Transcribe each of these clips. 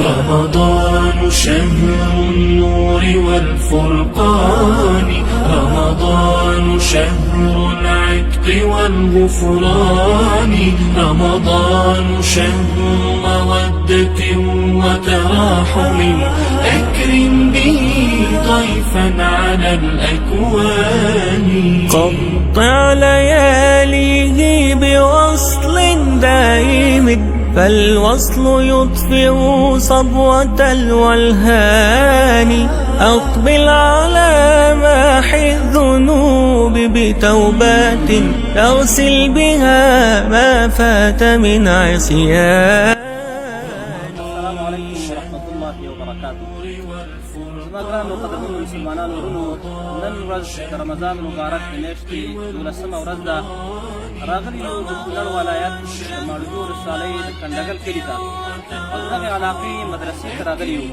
رمضان شهر النور والفرقان، رمضان شهر العتق والغفران، رمضان شهر مودة وتراحم، أكرم به ضيفا على الأكوان. قطع لياليه بوصل دائم، فالوصل يطفئ صبوة الولهان. أقبل على ماحي الذنوب بتوبات، تغسل بها ما فات من عصيان. السلام عليكم ورحمة الله وبركاته. زماګرانو قدرمنو مسلمانانو ورونو، نن ورځ د رمضان مبارک د میاشتې 12مه ورځ ده. راغلي یو د کونړ ولایت د ماړوګو ولسوالۍ د کنډګل کلي ته او د دغې علاقې مدرسې ته راغلي یو.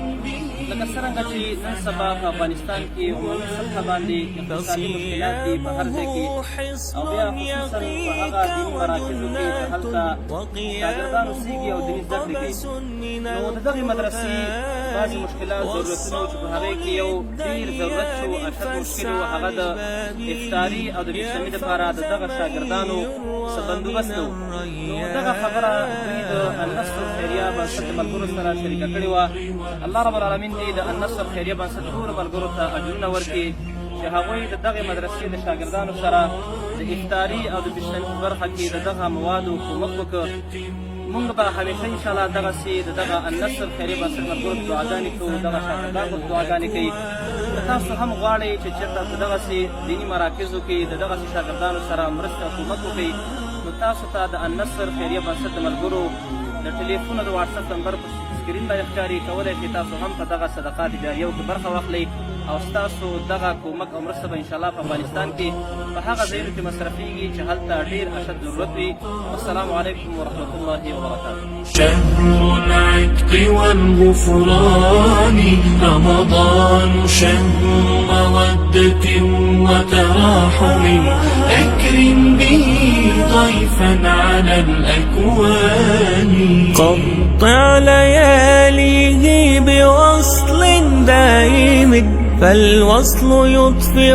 لکه څرنګه چې نن سبا په افغانستان کې عمومي سطحه باندې اقتصادي مشکلات دي په هر ځای کې، او بیا خصوصا په هغه دیني مراکزو کې چې هلته شاګردان اوسېږي او دیني زده کړې کوي. نو د دغې مدرسې بعضې مشکلات ضرورتونه چې په هغې کې یو ډېر ضرورت شو اشد مشکل و، هغه د افطاري او د بېشتمي دپاره د دغه شاګردانو څه بندوبست و. نو دغه خبره دوی د النصر خیریه بنسټ د ملګرو سره شریکه کړې وه. الله رب العالمین دې د النصر خیریه بنسټ ټولو ملګرو ته اجرونه ورکړي چې هغوی د دغې مدرسې د شاګردانو سره د افطاري او د بېشتمي په برخه کې د دغه موادو کومک وکړ. مونږ به همیشه انشاءالله دغسې د دغه النصر خیریه بنسټ ملګرو ته دعاګانې کوو، دغه شاګردان به دعاګانې کوي. که تاسو هم غواړئ چې چېرته په دغسې دیني مراکزو کې د دغسې شاګردانو سره مرسته او کومک وکړئ، نو تاسو ته د النصر خیریه بنسټ د ملګرو د ټلیفون د واټساپ نمبر په سکرین باندې ښکاري، کولی شئ تاسو هم په دغه صدقات جاریو کې برخه واخلئ او ستاسو دغه کومک او مرسته به انشاءالله په افغانستان کې په هغه ځایونو کې مصرفېږي چې هلته ډېر اشد ضرورت وي. والسلام علیکم ورحمة الله وبرکاته. شهر العتق والغفران، رمضان شهر مودة وتراحم، أكرم به ضيفا على الأكوان. قطع لياليه بوصل دائم، فالوصل يطفئ